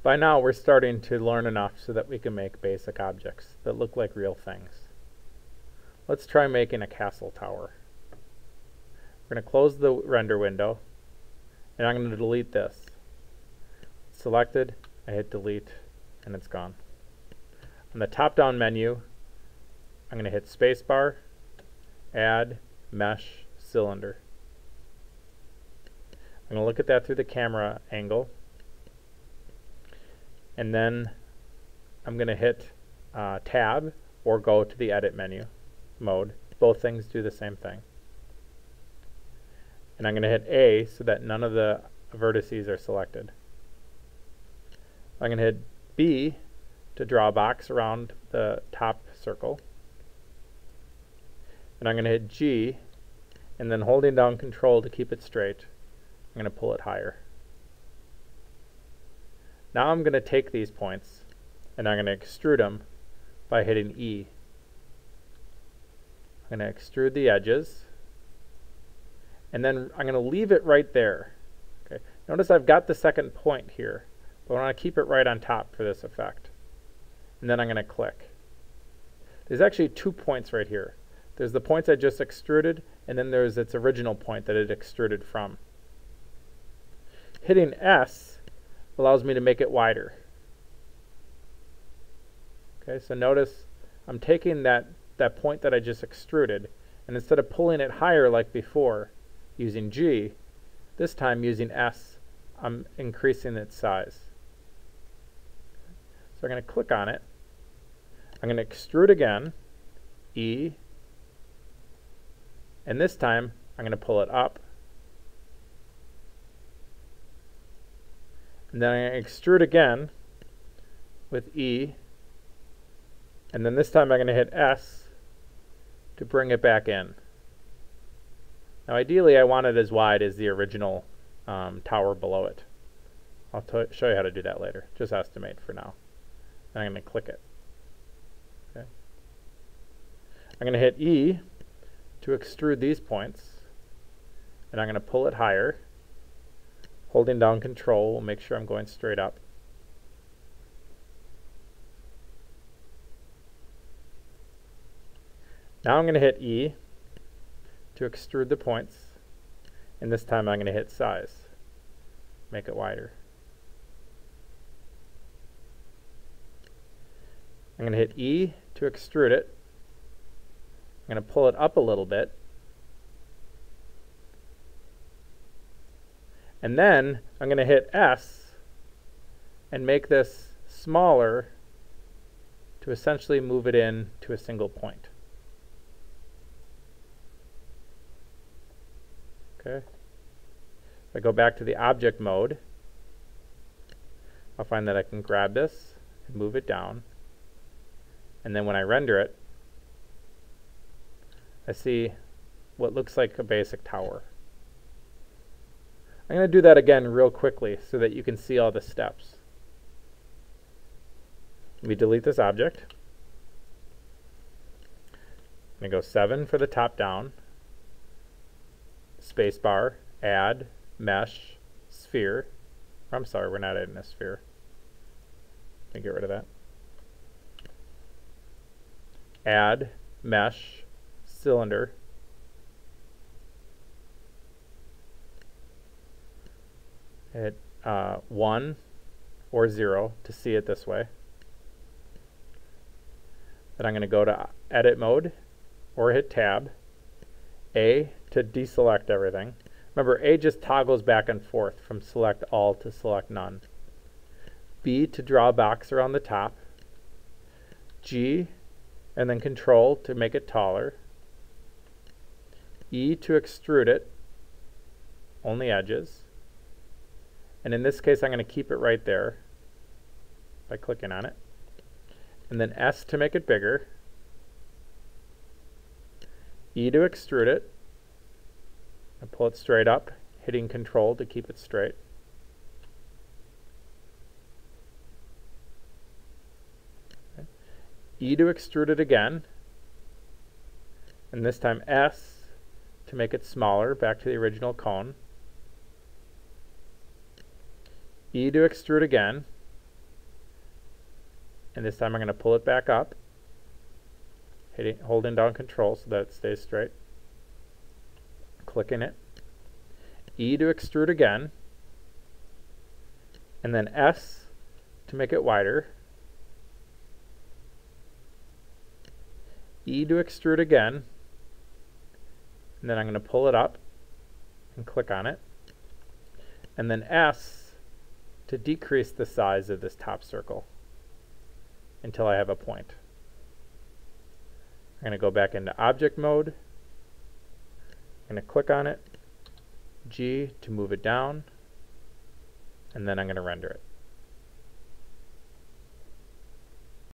By now we're starting to learn enough so that we can make basic objects that look like real things. Let's try making a castle tower. We're going to close the render window, and I'm going to delete this. Selected, I hit delete, and it's gone. On the top-down menu, I'm going to hit spacebar, add, mesh, cylinder. I'm going to look at that through the camera angle, and then I'm going to hit tab or go to the edit menu mode. Both things do the same thing. And I'm going to hit A so that none of the vertices are selected. I'm going to hit B to draw a box around the top circle. And I'm going to hit G, and then holding down Control to keep it straight, I'm going to pull it higher. Now I'm going to take these points and I'm going to extrude them by hitting E. I'm going to extrude the edges, and then I'm going to leave it right there. Okay. Notice I've got the second point here, but I want to keep it right on top for this effect. And then I'm going to click. There's actually 2 points right here. There's the points I just extruded, and then there's its original point that it extruded from. Hitting S allows me to make it wider. Okay, so notice I'm taking that point that I just extruded, and instead of pulling it higher like before using G, this time using S, I'm increasing its size. So I'm going to click on it. I'm going to extrude again, E, and this time I'm going to pull it up. And then I'm going to extrude again with E, and then this time I'm going to hit S to bring it back in. Now ideally I want it as wide as the original tower below it. I'll show you how to do that later. Just estimate for now. And I'm going to click it. Okay. I'm going to hit E to extrude these points, and I'm going to pull it higher. Holding down Control will make sure I'm going straight up. Now I'm going to hit E to extrude the points, and this time I'm going to hit size. Make it wider. I'm going to hit E to extrude it. I'm going to pull it up a little bit. And then I'm going to hit S and make this smaller to essentially move it in to a single point. Okay. If I go back to the object mode, I'll find that I can grab this and move it down. And then when I render it, I see what looks like a basic tower. I'm going to do that again real quickly so that you can see all the steps. Let me delete this object. I'm going to go 7 for the top down, spacebar, add, mesh, sphere. I'm sorry, we're not adding a sphere. Let me get rid of that. Add, mesh, cylinder. Hit 1 or 0 to see it this way. Then I'm going to go to edit mode or hit tab. A to deselect everything. Remember, A just toggles back and forth from select all to select none. B to draw a box around the top. G and then Control to make it taller. E to extrude it, only edges. And in this case, I'm going to keep it right there by clicking on it. And then S to make it bigger. E to extrude it. And pull it straight up, hitting Control to keep it straight. Okay. E to extrude it again. And this time S to make it smaller, back to the original cone. E to extrude again, And this time I'm going to pull it back up, holding down Control so that it stays straight. Clicking it. E to extrude again. And then S to make it wider. E to extrude again. And then I'm going to pull it up and click on it. And then S to decrease the size of this top circle until I have a point. I'm going to go back into object mode. I'm going to click on it. G to move it down. And then I'm going to render it.